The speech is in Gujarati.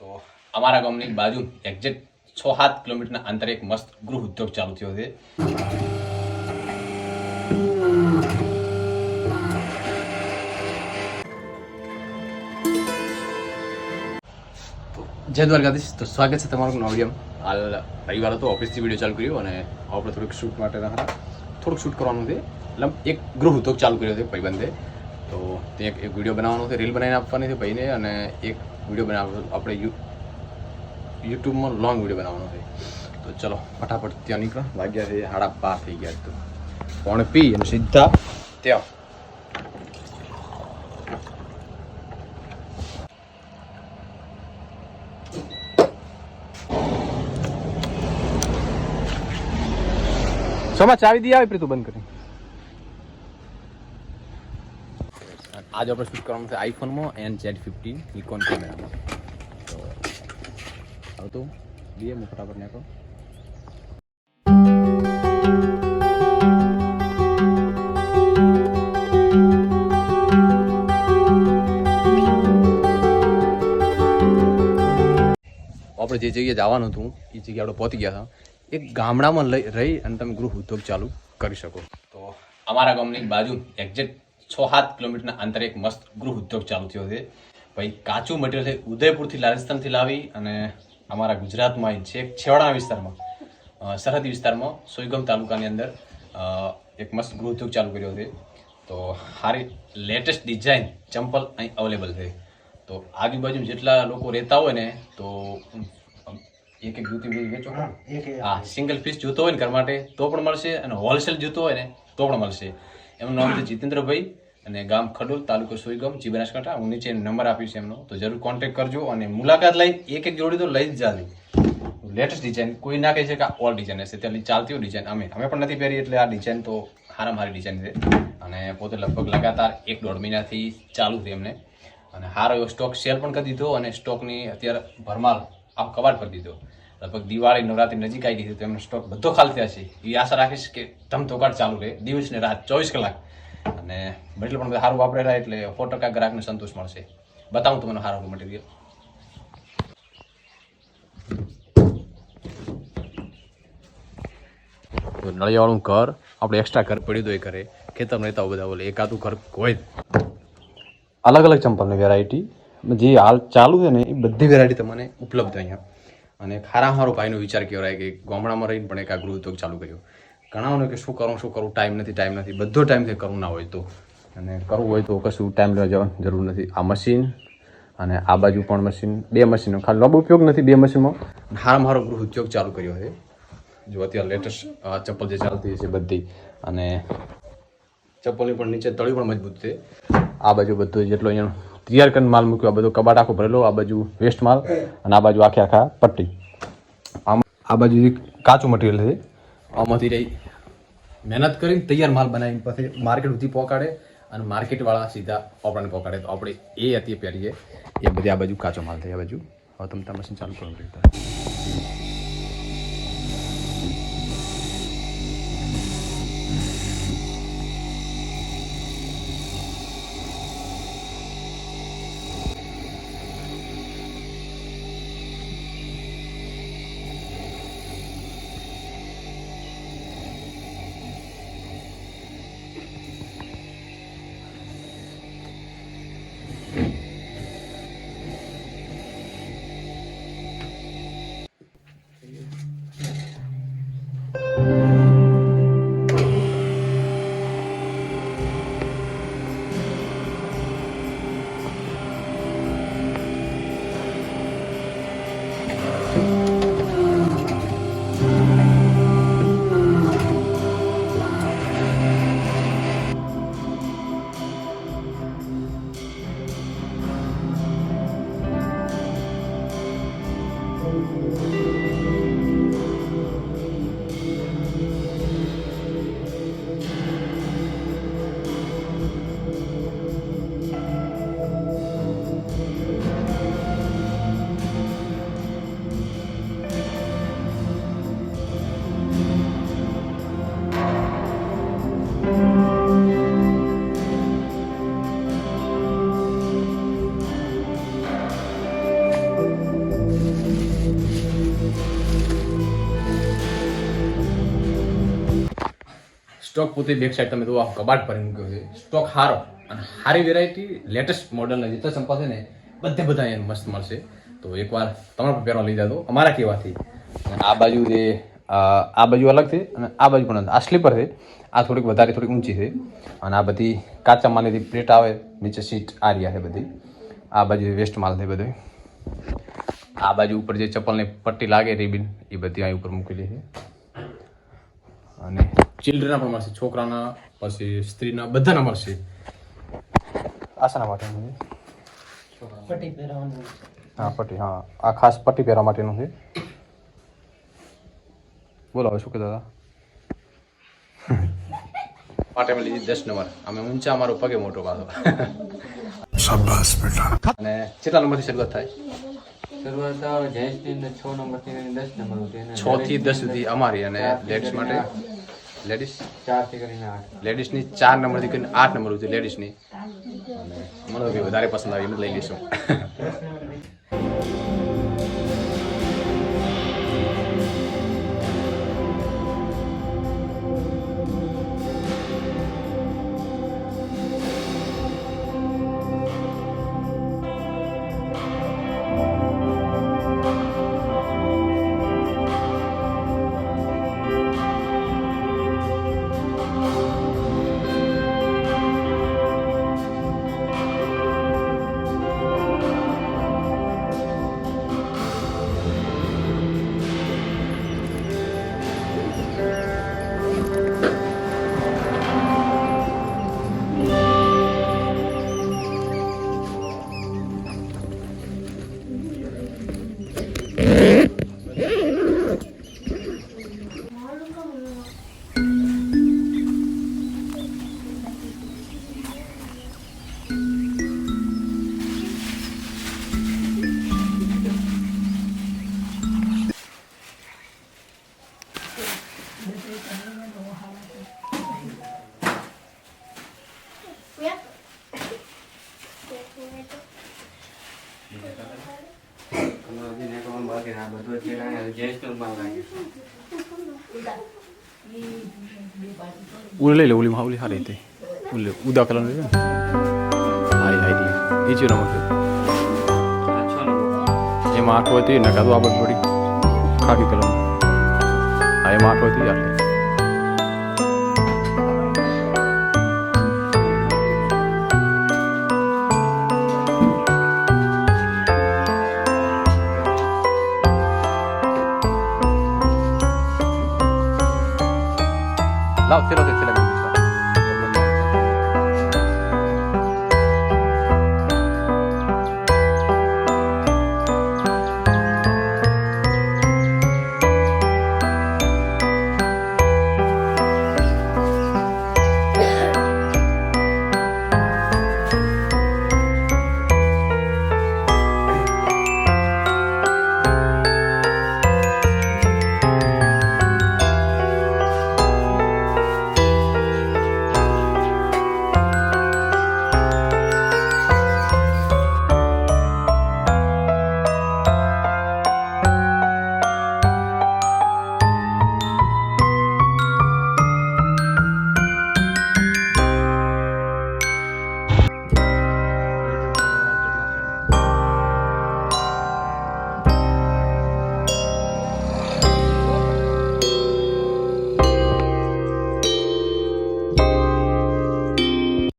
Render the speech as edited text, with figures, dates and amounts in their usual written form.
તો અમારા ગામની બાજુ એક્ઝેક્ટ 6-7 કિલોમીટરના અંતરે એક મસ્ત ગૃહ ઉદ્યોગ ચાલુ થયો છે. જય દ્વારકાધીશ. તો સ્વાગત છે તમારું નવા વિડીયોમાં. હાલ રવિવાર હતો, ઓફિસથી વિડીયો ચાલુ કર્યો અને આપણે થોડુંક શૂટ માટે થોડુંક શૂટ કરવાનું છે. એટલે એક ગૃહ ઉદ્યોગ ચાલુ કર્યો છે ભાઈબંધે. તો તે એક વિડીયો બનાવવાનો છે, રીલ બનાવીને આપવાની છે ભાઈને, અને એક વિડીયો બનાવવાનો આપણે યુટ્યુબમાં લોંગ વિડીયો બનાવવાનો છે. તો ચલો ફટાફટ ત્યાં નીકળો. વાગ્યા છે 12:30 થઈ ગયા. તો પાણી પી અને સીધા ત્યાં સોમાં ચાવી દી આવી તું બંધ કરી. આજે આપણે શૂટ કરવાનું છે આઈફોનમાં NZ15 નિકોન કેમેરામાં. તો આવતું બીએ હું ફટાફટ નાખો. આપણે જે જગ્યાએ જવાનું હતું એ જગ્યાએ આપણે પહોંચી ગયા હતા. એક ગામડામાં રહી અને તમે ગૃહ ઉદ્યોગ ચાલુ કરી શકો. તો અમારા ગામની બાજુ એક્ઝેક્ટ 6-7 કિલોમીટરના અંતરે એક મસ્ત ગૃહ ઉદ્યોગ ચાલુ થયો છે. ભાઈ કાચું મટીરિયલ છે, ઉદયપુરથી રાજસ્થાનથી લાવી અને અમારા ગુજરાતમાં છે છેવાડાના વિસ્તારમાં, સરહદી વિસ્તારમાં સોયગામ તાલુકાની અંદર એક મસ્ત ગૃહ ઉદ્યોગ ચાલુ કર્યો છે. તો સારી લેટેસ્ટ ડિઝાઇન ચંપલ અહીં અવેલેબલ છે. તો આજુબાજુ જેટલા લોકો રહેતા હોય ને, તો એક જૂતી વેચો. હા, સિંગલ પીસ જોતો હોય ને ઘર માટે તો પણ મળશે, અને હોલસેલ જોતો હોય ને તો પણ મળશે. એમનું નામ છે જીતેન્દ્રભાઈ અને ગામ ખડોલ, તાલુકો સોયગામ, જી બનાસકાંઠા. હું નીચે નંબર આપીશ એમનો, તો જરૂર કોન્ટેક્ટ કરજો અને મુલાકાત લઈ એક જોડી તો લઈ જ જાજો. લેટેસ્ટ ડિઝાઇન કોઈ ના કહે છે કે ઓલ ડિઝાઇન હશે, ત્યાં ચાલતી હોય ડિઝાઇન અમે પણ નથી પહેરી, એટલે આ ડિઝાઇન તો હારામાં હારી ડિઝાઇન છે. અને પોતે લગભગ લગાતાર 1-1.5 મહિનાથી ચાલુ છે એમને, અને સારો એવો સ્ટોક સેલ પણ કરી દીધો, અને સ્ટોકની અત્યારે ભરમાર આપ કબાટ કરી દીધો. લગભગ દિવાળી નવરાત્રી નજીક આવી ગઈ છે, તો એમનો સ્ટોક બધો ખાલી થયા છે. એ આશા રાખીશ કે ધમધોકાટ ચાલુ રહે દિવસ ને રાત 24 કલાક, અને મટીરિયલ પણ સારું વાપરેલા, એટલે 100% ગ્રાહકને સંતોષ મળશે. બતાવું તમને સારું મટીરિયલ. તો નળિયાવાળું ઘર આપણે એક્સ્ટ્રા ઘર પડ્યું તો એ ઘરે ખેતરમાં રહેતા બધા બોલે એકાદું ઘર હોય. અલગ અલગ ચંપલની વેરાયટી જે હાલ ચાલુ છે ને એ બધી વેરાયટી તમને ઉપલબ્ધ અહીંયા. અને ખારા મારો ભાઈનો વિચાર કહેવાય કે ગામડામાં રહીને પણ એક આ ગૃહ ઉદ્યોગ ચાલુ કર્યો. ઘણાઓને કે શું કરું ટાઈમ નથી, બધો ટાઈમથી કરવું ના હોય તો, અને કરવું હોય તો કશું ટાઈમ લેવા જવાની જરૂર નથી. આ મશીન અને આ બાજુ પણ મશીન, 2 મશીનો, ખાલી લાંબો ઉપયોગ નથી 2 મશીનમાં. મારો ગૃહ ઉદ્યોગ ચાલુ કર્યો છે. જો અત્યારે લેટેસ્ટ ચપ્પલ જે ચાલતી છે બધી, અને ચપ્પલની પણ નીચે તળી પણ મજબૂત છે. આ બાજુ બધું જેટલો અહીંયા તૈયાર કરીને માલ મૂક્યો, આ બધો કબાટ આખો ભરેલો, આ બાજુ વેસ્ટ માલ, અને આ બાજુ આખા પટ્ટી. આ બાજુ કાચું મટીરિયલ છે, આમાંથી રહી મહેનત કરીને તૈયાર માલ બનાવીને પછી માર્કેટ સુધી પહોંચાડે, અને માર્કેટવાળા સીધા આપણને પહોંચાડે. તો આપણે એ હતી પહેરીએ એ બધી. આ બાજુ કાચો માલ થાય. આ બાજુ હવે તમે તમારું મશીન ચાલુ કરો. સ્ટોક પોતે બેક સાઈડ તમે તો આ કબાટ ભરી મૂક્યો છે. સ્ટોક સારો અને સારી વેરાયટી લેટેસ્ટ મોડલના જેટલા ચંપા છે ને બધા અહીંયા મસ્ત મળશે. તો એકવાર તમારા પર પહેરવા લઈ જાતો અમારા કહેવાથી. આ બાજુ જે આ બાજુ અલગ છે અને આ બાજુ પણ આ સ્લીપર છે. આ થોડીક વધારે થોડીક ઊંચી છે અને આ બધી કાચા માલની પ્લેટ આવે નીચે સીટ આ રહ્યા છે બધી. આ બાજુ વેસ્ટ માલ છે બધો. આ બાજુ ઉપર જે ચપ્પલની પટ્ટી લાગે રિબિન એ બધી અહીં ઉપર મૂકેલી છે. અને ચિલ્ડ્રનના પણ મળશે, છોકરાના પછી સ્ત્રીના બધાના મળશે. આસાના માટે પટ્ટી પહેરવાનું. હા પટ્ટી, હા આ ખાસ પટ્ટી પહેરવા માટેનું છે. બોલો હવે શું કહેતા હતા? માટે મેં લીધી 10 નંબર. અમે ઊંચા અમારો પગે મોટો પાછો. શાબાશ બેટા. અને કેટલા નંબરથી શરૂઆત થાય? શરૂઆત જેન્ટ્સની 6 નંબરથી 10 નંબર સુધી. 6 થી 10 સુધી અમારી. અને લેડીઝ માટે લેડીઝ 4 થી કરીને 8. લેડીઝની 4 નંબરથી કરીને 8 નંબર સુધી લેડીઝની. અને મને તો વધારે પસંદ આવી એમ જ લઈ લઈશું. ઉલી લઈ લે. ઉલી સારી હતી. ઉલી ઉદા કલર લઈ લે. હાઈ હાઈ એ ચીરો મળશે. એમાં 8 હતી ને કાં તો આ બધી થોડી ખાકી કલર. હા એમાં 8 હતી યાર.